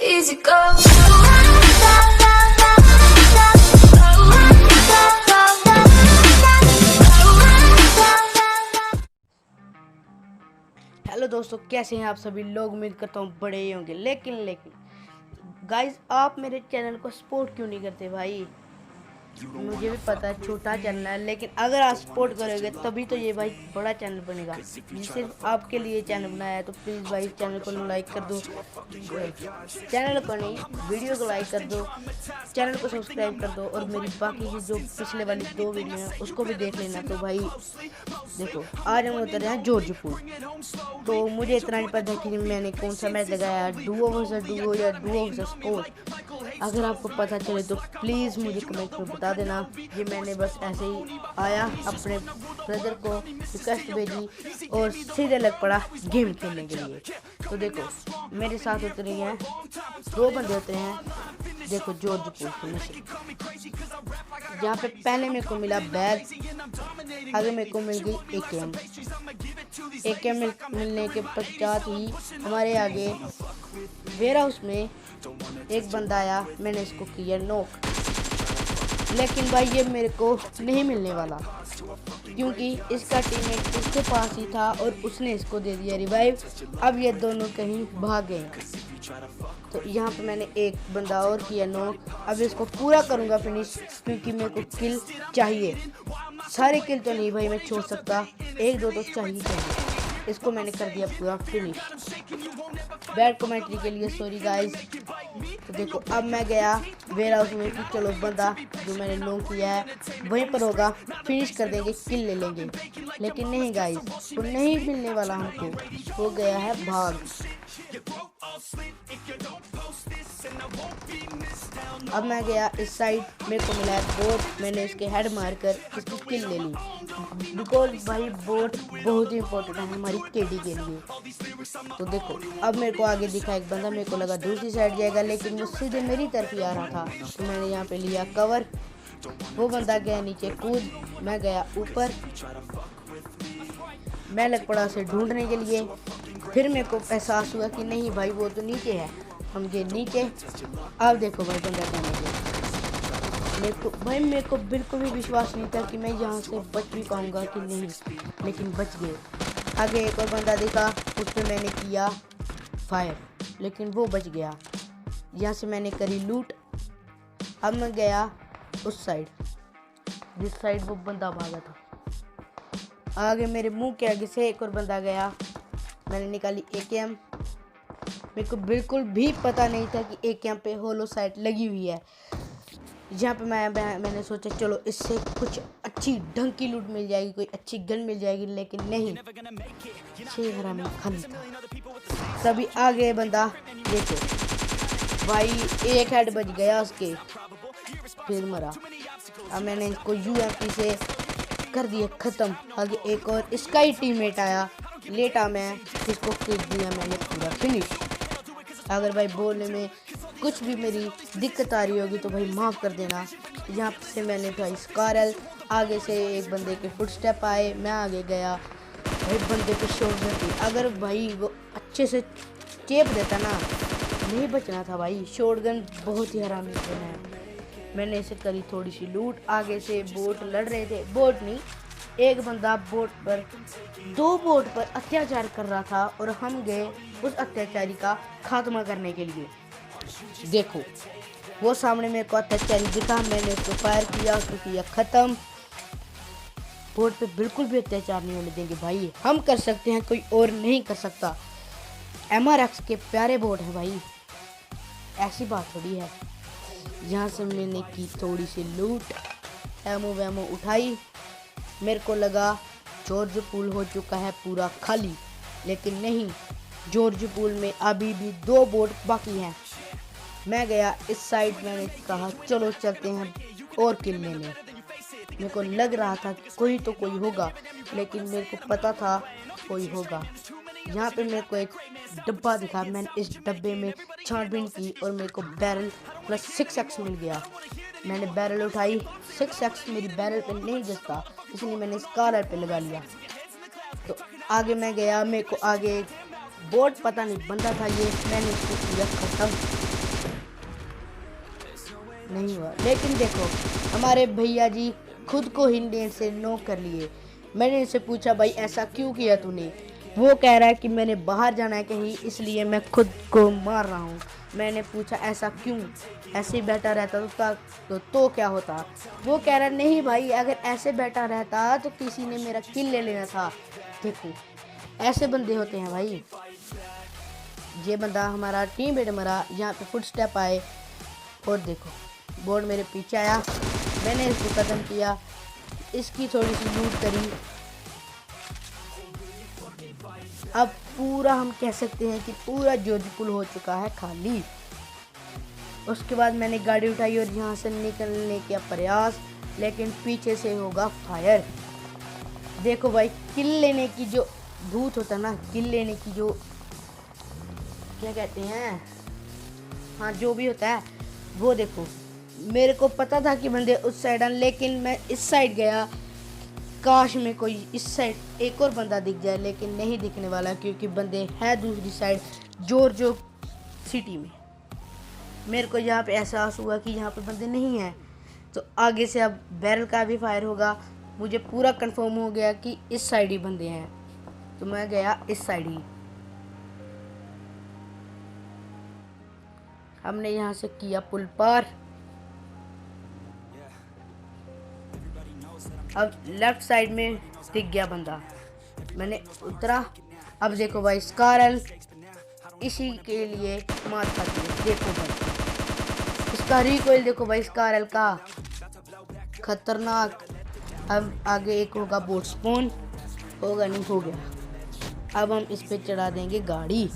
Easy go. Hello दोस्तों, कैसे हैं आप सभी लोग। उम्मीद करता हूँ बड़े ही होंगे। लेकिन गाइस, आप मेरे चैनल को सपोर्ट क्यों नहीं करते भाई। मुझे भी पता है छोटा चैनल है, लेकिन अगर आप सपोर्ट करोगे तभी तो ये भाई बड़ा चैनल बनेगा। सिर्फ आपके लिए चैनल बनाया है, तो प्लीज़ भाई चैनल को लाइक कर दो। चैनल को नहीं, वीडियो को लाइक कर दो, चैनल को सब्सक्राइब कर दो, और मेरी बाकी की जो पिछले वाली 2 वीडियो हैं उसको भी देख लेना। तो भाई देखो, आज हम उतर रहे हैं जॉर्ज पूल। तो मुझे इतना नहीं पता कि मैंने कौन सा मैच लगाया, डुओ वर्सेस डुओ या डुओ वर्सेस स्क्वाड। अगर आपको पता चले तो प्लीज़ मुझे कमेंट में बता देना। ये मैंने बस ऐसे ही आया, अपने ब्रदर को रिक्वेस्ट भेजी और सीधे लग पड़ा गेम खेलने के लिए। तो देखो, मेरे साथ उतरे हैं 2 बंदे उतरे हैं। देखो, जॉर्ज पूल में से जहाँ पे पहले मेरे को मिला बैग, आगे मेरे को मिल गई एकेएम मिलने के पश्चात ही हमारे आगे वेयर हाउस में एक बंदा आया। मैंने इसको किया नॉक, लेकिन भाई ये मेरे को नहीं मिलने वाला, क्योंकि इसका टीममेट इसके पास ही था और उसने इसको दे दिया रिवाइव। अब ये दोनों कहीं भाग गए। तो यहाँ पे मैंने एक बंदा और किया नॉक। अब इसको पूरा करूँगा फिनिश, क्योंकि मेरे को किल चाहिए। सारे किल तो नहीं भाई मैं छोड़ सकता, 1-2 तो चाहिए। इसको मैंने कर दिया पूरा फिनिश। बैड कमेंट्री के लिए सॉरी गाइस। तो देखो, अब मैं गया वेयर हाउस में कि चलो बंदा जो मैंने नॉक किया है वहीं पर होगा, फिनिश कर देंगे, किल ले लेंगे। लेकिन नहीं गाइस, वो नहीं मिलने वाला हमको, वो गया है भाग। अब मैं गया इस साइड, मेरे को मिला है बोट। मैंने इसके हेड मारकर इसकी किल ले ली, बिकॉज भाई बोट बहुत ही इंपॉर्टेंट है हमारी केडी के लिए। तो देखो, अब मेरे को आगे दिखा एक बंदा, मेरे को लगा दूसरी साइड जाएगा, लेकिन वो सीधे मेरी तरफ ही आ रहा था। तो मैंने यहाँ पे लिया कवर। वो बंदा गया नीचे कूद, मैं गया ऊपर। मैं लग पड़ा उसे ढूंढने के लिए। फिर मेरे को एहसास हुआ कि नहीं भाई वो तो नीचे है। हम गए नीचे। अब देखो भाई बंदा जाने गया। मेरे को बिल्कुल भी विश्वास नहीं था कि मैं यहाँ से बच भी पाऊँगा कि नहीं, लेकिन बच गए। आगे एक और बंदा दिखा, उस पर मैंने किया फायर, लेकिन वो बच गया। यहाँ से मैंने करी लूट। अब मैं गया उस साइड जिस साइड वो बंदा भागा था। आगे मेरे मुंह के आगे से एक और बंदा गया। मैंने निकाली एकेएम। मेरे को बिल्कुल भी पता नहीं था कि एकेएम पे होलो साइट लगी हुई है। जहाँ पे मैंने सोचा चलो इससे कुछ अच्छी ढंग की लूट मिल जाएगी, कोई अच्छी गन मिल जाएगी, लेकिन नहीं, चेहरा में खाली था। तभी आगे बंदा, देखो भाई एक हेड बच गया उसके, फिर मरा। अब मैंने इसको यूएमपी से कर दिया ख़त्म। आगे एक और इसका ही टीममेट आया, लेटा मैं, इसको किल दिया मैंने पूरा फिनिश। अगर भाई बोलने में कुछ भी मेरी दिक्कत आ रही होगी तो भाई माफ़ कर देना। यहाँ से मैंने भाई स्कारल, आगे से एक बंदे के फुटस्टेप आए, मैं आगे गया। एक बंदे पे शॉटगन थी, अगर भाई वो अच्छे से चेप देता ना, नहीं बचना था भाई। शॉटगन बहुत ही हरामी गन है। मैंने इसे करी थोड़ी सी लूट। आगे से बोट लड़ रहे थे, बोट नहीं, एक बंदा बोट पर 2 बोट पर अत्याचार कर रहा था, और हम गए उस अत्याचारी का खात्मा करने के लिए। देखो, वो सामने मेरे को अत्याचारी दिखा, मैंने उसको फायर किया, उसको किया ख़त्म। बोट पे बिल्कुल भी अत्याचार नहीं होने देंगे भाई, हम कर सकते हैं, कोई और नहीं कर सकता। MRX के प्यारे बोट है भाई, ऐसी बात थोड़ी है। यहाँ से मैंने की थोड़ी सी लूट, एमो वैमो उठाई। मेरे को लगा जॉर्ज पूल हो चुका है पूरा खाली, लेकिन नहीं, जॉर्ज पूल में अभी भी 2 बोट बाकी हैं। मैं गया इस साइड, मैंने कहा चलो चलते हैं और किल लेने। मेरे को लग रहा था कि कोई होगा, लेकिन मेरे को पता था कोई होगा। यहाँ पे मेरे को एक डब्बा दिखा, मैंने इस डब्बे में छानबीन की और मेरे को बैरल प्लस 6x मिल गया। मैंने बैरल उठाई, 6x मेरी बैरल पे नहीं जचता, इसलिए मैंने स्कारर पे लगा लिया। तो आगे मैं गया, मेरे को आगे बोट पता नहीं बंदा था ये, मैंने इसको किया खत्म, नहीं हुआ। लेकिन देखो हमारे भैया जी खुद को ही नेट से नॉक कर लिए। मैंने इनसे पूछा भाई ऐसा क्यों किया तूने, वो कह रहा है कि मैंने बाहर जाना है कहीं इसलिए मैं खुद को मार रहा हूँ। मैंने पूछा ऐसा क्यों, ऐसे ही बैठा रहता तो क्या होता। वो कह रहा नहीं भाई अगर ऐसे बैठा रहता तो किसी ने मेरा किल ले लेना था। देखो ऐसे बंदे होते हैं भाई। ये बंदा हमारा टीममेट मरा, यहाँ पे फुटस्टेप आए और देखो बोर्ड मेरे पीछे आया, मैंने इसको खत्म किया, इसकी थोड़ी सी लूट करी। अब पूरा हम कह सकते हैं कि पूरा जोधपुर हो चुका है खाली। उसके बाद मैंने गाड़ी उठाई और यहाँ से निकलने का प्रयास, लेकिन पीछे से होगा फायर। देखो भाई किल लेने की जो भूत होता है ना, किल लेने की जो क्या कहते हैं, हाँ जो भी होता है वो देखो मेरे को पता था कि बंदे उस साइड आए, लेकिन मैं इस साइड गया, काश में कोई इस साइड एक और बंदा दिख जाए, लेकिन नहीं दिखने वाला क्योंकि बंदे हैं दूसरी साइड जो सिटी में। मेरे को यहाँ पे एहसास हुआ कि यहाँ पे बंदे नहीं हैं, तो आगे से अब बैरल का भी फायर होगा। मुझे पूरा कंफर्म हो गया कि इस साइड ही बंदे हैं, तो मैं गया इस साइड ही। हमने यहाँ से किया पुल पार। अब लेफ्ट साइड में दिख गया बंदा, मैंने उतरा। अब देखो भाई स्कारल इसी के लिए मार खाती है। देखो भाई इसका रिकॉइल देखो भाई स्कारल का खतरनाक। अब आगे एक होगा बोट स्पॉन, होगा नहीं, हो गया। अब हम इस पे चढ़ा देंगे गाड़ी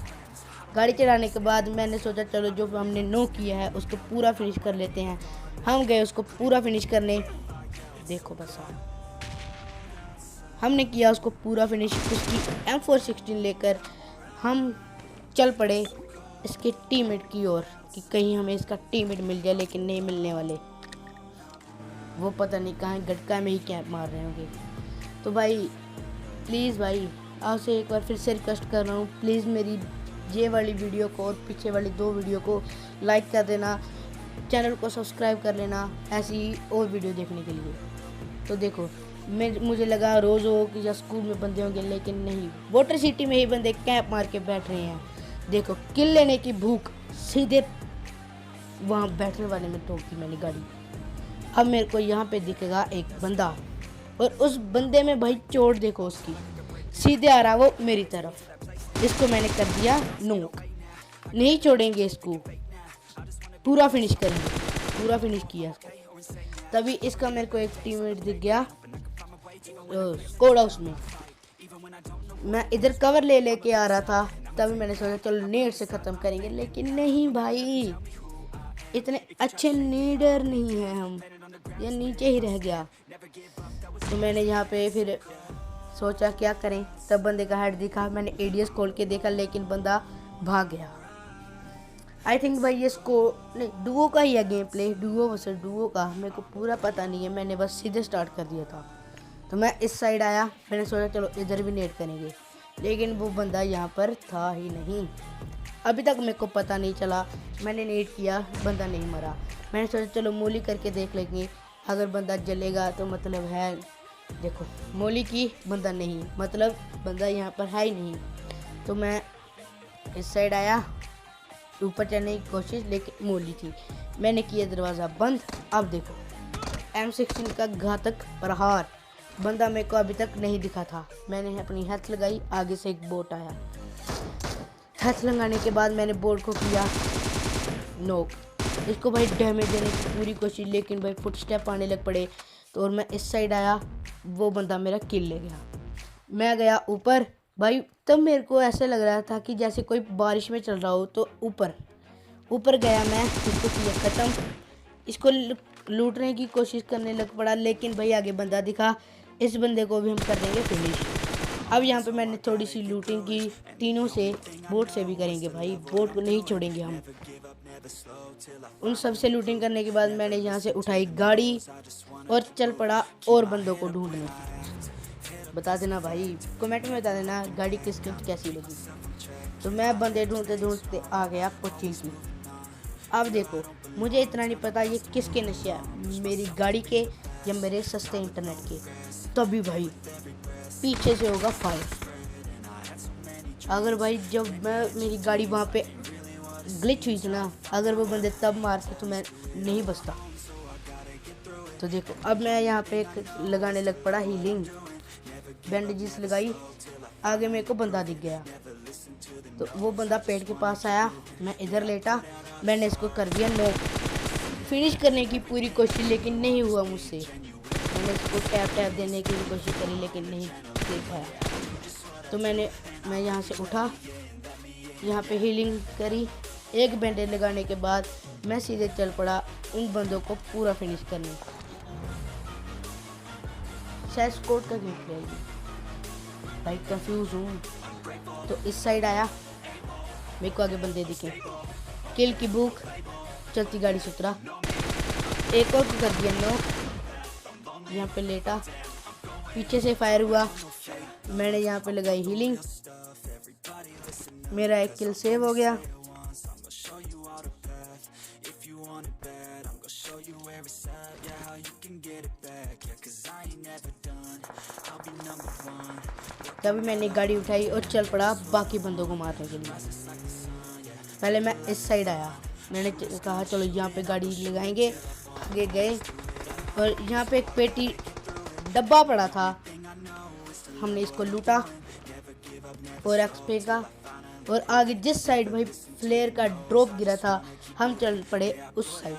चढ़ाने के बाद मैंने सोचा चलो जो हमने नो किया है उसको पूरा फिनिश कर लेते हैं। हम गए उसको पूरा फिनिश करने। देखो बस हमने किया उसको पूरा फिनिश। उसकी M416 लेकर हम चल पड़े इसके टीममेट की ओर कि कहीं हमें इसका टीममेट मिल जाए, लेकिन नहीं मिलने वाले। वो पता नहीं कहाँ गटका में ही कैंप मार रहे होंगे। तो भाई प्लीज़ भाई आपसे एक बार फिर से रिक्वेस्ट कर रहा हूँ, प्लीज़ मेरी ये वाली वीडियो को और पीछे वाली 2 वीडियो को लाइक कर देना, चैनल को सब्सक्राइब कर लेना ऐसी और वीडियो देखने के लिए। तो देखो मुझे लगा रोज़ हो कि या स्कूल में बंदे होंगे, लेकिन नहीं, वाटर सिटी में ही बंदे कैंप मार के बैठ रहे हैं। देखो किल लेने की भूख, सीधे वहाँ बैठने वाले में ठोक दी मैंने गाड़ी। अब मेरे को यहाँ पे दिखेगा एक बंदा और उस बंदे में भाई चोट देखो उसकी, सीधे आ रहा वो मेरी तरफ। इसको मैंने कर दिया नोक, नहीं छोड़ेंगे इसको, पूरा फिनिश करेंगे। पूरा फिनिश किया इसको। तभी इसका मेरे को एक टीममेट दिख गया स्क्वाड हाउस में। मैं इधर कवर ले लेके आ रहा था, तभी मैंने सोचा चलो नेट से ख़त्म करेंगे, लेकिन नहीं भाई इतने अच्छे नीडर नहीं हैं हम, ये नीचे ही रह गया। तो मैंने यहाँ पे फिर सोचा क्या करें, तब बंदे का हेड दिखा, मैंने एडीएस खोल के देखा, लेकिन बंदा भाग गया। आई थिंक भाई ये नहीं डुओ का ही है game play, Duo versus Duo का, मेरे को पूरा पता नहीं है, मैंने बस सीधे स्टार्ट कर दिया था। तो मैं इस साइड आया, मैंने सोचा चलो इधर भी नेट करेंगे, लेकिन वो बंदा यहाँ पर था ही नहीं। अभी तक मेरे को पता नहीं चला, मैंने नेट किया, बंदा नहीं मरा। मैंने सोचा चलो मोली करके देख लेंगे, अगर बंदा जलेगा तो मतलब है। देखो मोली की, बंदा नहीं, मतलब बंदा यहाँ पर है ही नहीं। तो मैं इस साइड आया, ऊपर चढ़ने की कोशिश, लेकिन मोली थी। मैंने किया दरवाज़ा बंद। अब देखो M16 का घातक प्रहार, बंदा मेरे को अभी तक नहीं दिखा था। मैंने अपनी हेल्थ लगाई, आगे से एक बोट आया, हेल्थ लगाने के बाद मैंने बोट को किया नोक। इसको भाई डैमेज देने की पूरी कोशिश, लेकिन भाई फुटस्टेप आने लग पड़े। तो और मैं इस साइड आया, वो बंदा मेरा किल ले गया। मैं गया ऊपर भाई, तब मेरे को ऐसे लग रहा था कि जैसे कोई बारिश में चल रहा हो। तो ऊपर गया मैं, इसको किया ख़त्म। इसको लूटने की कोशिश करने लग पड़ा, लेकिन भाई आगे बंदा दिखा, इस बंदे को भी हम कर देंगे फिनिश। अब यहाँ पे मैंने थोड़ी सी लूटिंग की, तीनों से, बोट से भी करेंगे भाई, बोट को नहीं छोड़ेंगे हम। उन सब से लूटिंग करने के बाद मैंने यहाँ से उठाई गाड़ी और चल पड़ा और बंदों को ढूंढने। बता देना भाई, कमेंट में बता देना गाड़ी किसकी कैसी लगी। तो मैं बंदे ढूंढते ढूंढते आ गया कोचिंग की। अब देखो मुझे इतना नहीं पता ये किसके नशे है, मेरी गाड़ी के या मेरे सस्ते इंटरनेट के। तभी भाई पीछे से होगा फायर। अगर भाई जब मेरी गाड़ी वहाँ पे ग्लिच हुई थी ना, अगर वो बंदे तब मारते तो मैं नहीं बचता। तो देखो अब मैं यहाँ पे एक लगाने लग पड़ा हीलिंग, बैंडेजेस लगाई। आगे मेरे को बंदा दिख गया, तो वो बंदा पेड़ के पास आया, मैं इधर लेटा, मैंने इसको कर दिया नॉक। फिनिश करने की पूरी कोशिश लेकिन नहीं हुआ मुझसे। मैंने इसको टैप देने की भी कोशिश करी लेकिन नहीं दे पाया। तो मैं यहाँ से उठा, यहाँ पे हीलिंग करी। एक बैंडेज लगाने के बाद मैं सीधे चल पड़ा उन बंदों को पूरा फिनिश करने। शायद स्कोर का गेम प्ले भाई, कंफ्यूज हूँ। तो इस साइड आया, मेरे को आगे बंदे दिखे, किल की भूख, चलती गाड़ी से उतरा, एक और कर दिया नॉक। यहाँ पे लेटा, पीछे से फायर हुआ, मैंने यहाँ पे लगाई हीलिंग, मेरा एक किल सेव हो गया। तभी मैंने गाड़ी उठाई और चल पड़ा बाकी बंदों को मारने के लिए। पहले मैं इस साइड आया, मैंने कहा चलो यहाँ पे गाड़ी लगाएंगे। आगे गए और यहाँ पे एक पेटी डब्बा पड़ा था, हमने इसको लूटा और एक्सपे का। और आगे जिस साइड भाई फ्लेयर का ड्रॉप गिरा था, हम चल पड़े उस साइड।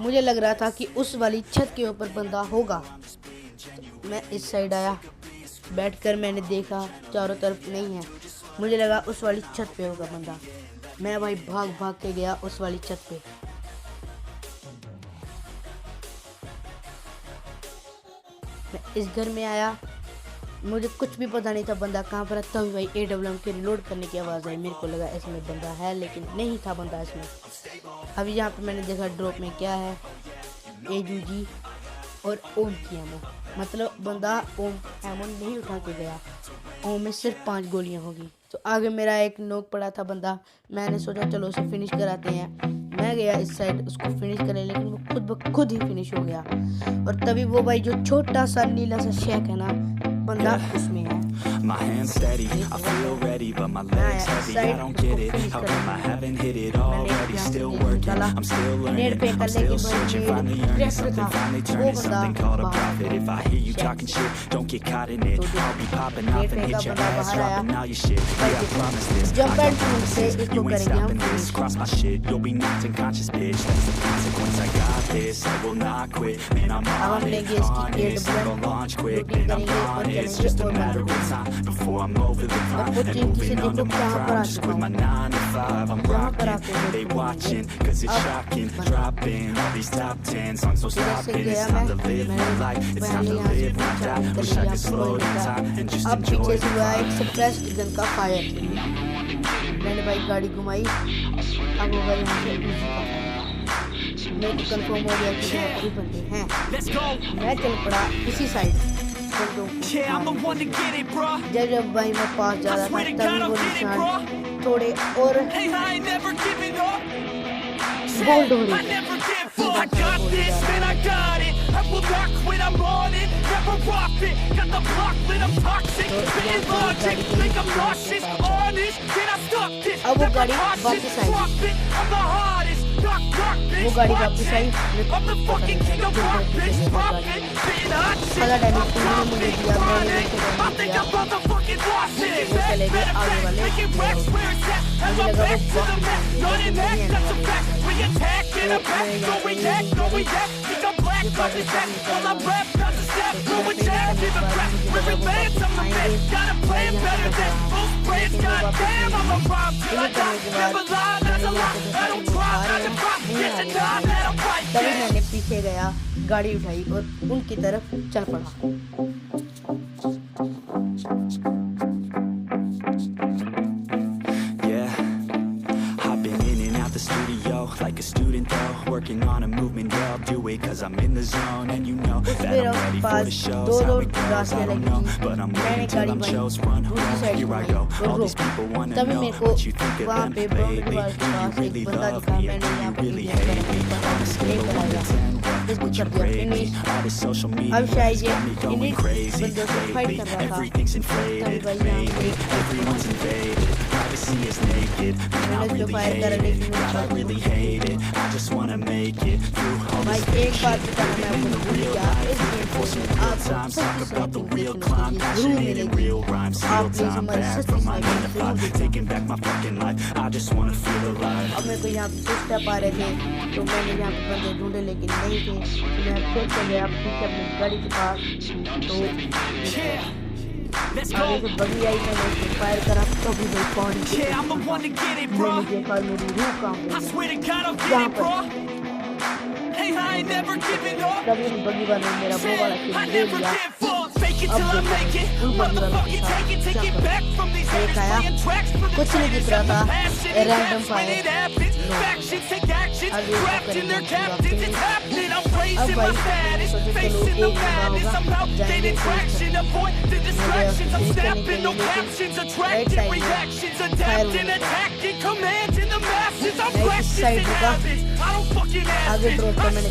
मुझे लग रहा था कि उस वाली छत के ऊपर बंदा होगा, तो मैं इस साइड आया। बैठकर मैंने देखा चारों तरफ नहीं है, मुझे लगा उस वाली छत पे होगा बंदा। मैं भाई भाग भाग के गया उस वाली छत पे। मैं इस घर में आया, मुझे कुछ भी पता नहीं था बंदा कहाँ पर है। तभी भाई AWM के रिलोड करने की आवाज़ आई, मेरे को लगा इसमें बंदा है, लेकिन नहीं था बंदा इसमें। अभी यहाँ पे मैंने देखा ड्रॉप में क्या है, AUG और ओम की एमो, मतलब बंदा ओम एमो नहीं उठा के गया। ओम में सिर्फ 5 गोलियां होगी। तो आगे मेरा एक नोक पड़ा था बंदा, मैंने सोचा चलो उसे फिनिश कराते हैं। मैं गया इस साइड उसको फिनिश करने, लेकिन वो खुद ब खुद ही फिनिश हो गया। और तभी वो भाई जो छोटा सा नीला सा शेक है ना, बंदा उसमें है। My hands steady, I feel ready, but my legs heavy, I don't get it. How come I haven't hit it already? Still working, I'm still learning, I'm still searching. Finally earning something, finally turning something called a profit. If I hear you talking shit, don't get caught in it. I'll be popping off and hit your ass, dropping all your shit. Yeah, I promise this, I promise this. You ain't stopping this, cross my shit, you'll be knocked unconscious, bitch. That's the consequence, I got this, I will not quit. Man, I'm on it, single launch quick. Man, I'm on it, it's just a matter of time before I'm over the climb and moving on to my prime. Just quit my 9 to 5, I'm rocking. They watching, cause it's shocking. Dropping all these top 10 songs, so stop it. It's time to live my life, it's time to live my die. Wish I could slow the time and just अब enjoy पीछे से हुआ the एक suppressed gun का fire. मैंने भाई गाड़ी घुमाई, अब होगा यहाँ से उसी का फायर। मेरे को कंफर्म हो गया कि यहाँ पर बंदे हैं। मैं चल पड़ा इसी साइड। जब भाई मैं पास जा रहा था तभी वो निशान थोड़े और बोल्ड हो रही अब वो गाड़ी वापस आई, वो गाड़ी वापस आई। सारा डैमेज उन्होंने मुझे दिया, मैंने दिया। वो चले गए आगे वाले, मुझे लगा वो तभी मैंने पीछे गया, गाड़ी उठाई और उनकी तरफ चल पड़ा। Yeah, I've been in and out the studio, like a student though, working on a movement, yeah, I'll do it cause I'm in the zone. And you know that I'm ready for the shows, how it goes, I don't know, but I'm waiting till I'm chose. Run, here I go, all these people wanna know what you think of them lately. Do you really love me or do you really hate me? On a scale of 1 to 10, what would you rate me? All this social media has got me going crazy lately. Everything's inflated, maybe everyone's invaded. Privacy is naked, and I really hate it. God, I really hate it. I just wanna make it through all this fake shit. Living the real life, enforcing real times. Talk about the real climb, passionate and real rhymes. Steal time back from my 9 to 5, taking back my fucking life. I just wanna feel alive. अब मेरे को यहाँ पे कुछ step आ रहे थे तो मैंने यहाँ पे बंदे ढूंढे लेकिन नहीं थे तो मैं फिर से गया पीछे अपनी गाड़ी के पास तो आगे से बगी आई मैंने उसको फायर करा तभी भाई पहुंच गई मैंने देखा मेरी रूह कांप रही है तभी बगी वाले ने मेरा वो वाला किल ले लिया अब देखो उन बगी वालों के साथ एक आया कुछ नहीं दिख रहा था रैंडम फायर आगे अब भाई सोचे चलो एक होगा जाएंगे राइट साइड होगा आगे ड्रॉप का मैंने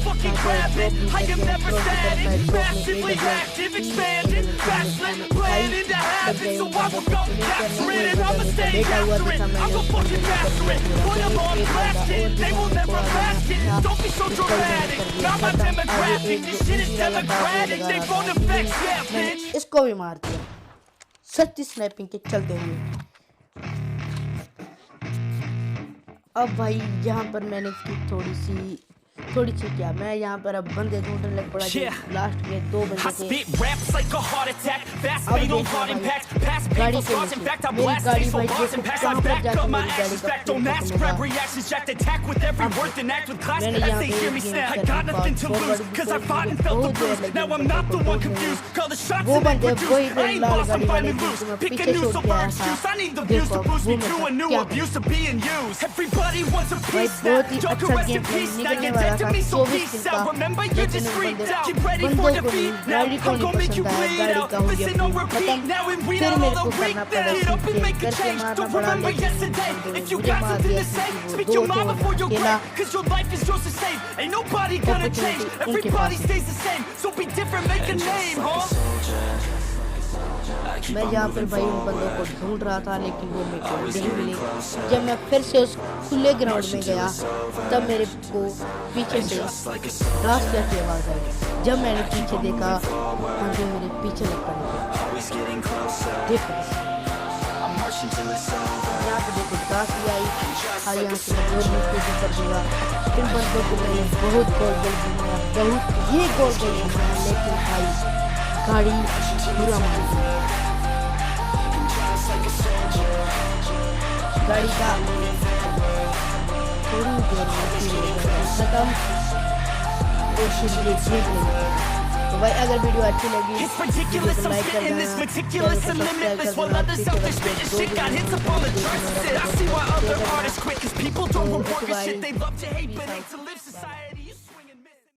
इसको भी मार दिया सच्ची स्नैपिंग के चलते हुए। अब भाई यहाँ पर मैंने की थोड़ी सी क्या मैं यहाँ पर अब बंदे ढूंढने लग पड़ा लास्ट के 2 बंदे थे। अब गाड़ी के नीचे मेरी गाड़ी भाई देखो कहाँ पर जाके मेरी गाड़ी का मैंने यहाँ पे वो बंदे वही लाल गाड़ी वाले थे मैं पीछे छोड़ के आया था। देखो वो मेरा भाई बहुत ही अच्छा गेम प्ले निकलने वाला था 24 किल का लेकिन बंदों को भी गाड़ी को नहीं पसंद आया गाड़ी का हो गया खत्म फिर मेरे को करना पड़ा सीखे करके मारना पड़ा लेकिन मुझे मार दिया क्योंकि वो 2 अकेला अपॉर्चुनिटी उनके पास मैं यहाँ पर भाई उन बंदों को ढूंढ रहा था लेकिन वो मेरे को नहीं मिले। जब मैं फिर से उस खुले ग्राउंड में गया तब मेरे को पीछे से रास्ते की आवाज़ आई। जब मैंने पीछे देखा बंदे मेरे पीछे लग पड़े। देखो यहाँ पे देखो रास्ते आई हाँ यहाँ से मैं और नीचे कर दूँगा। इन बंदों को मैंने बहुत गोल बनाया बहुत ये गोल बनाया लेकिन भाई गाड़ी पूरा मार दी। गाड़ी का थोड़ी देर में खत्म कोशिश तो भाई अगर वीडियो अच्छी लगी वीडियो को लाइक कर देना चैनल को सब्सक्राइब कर देना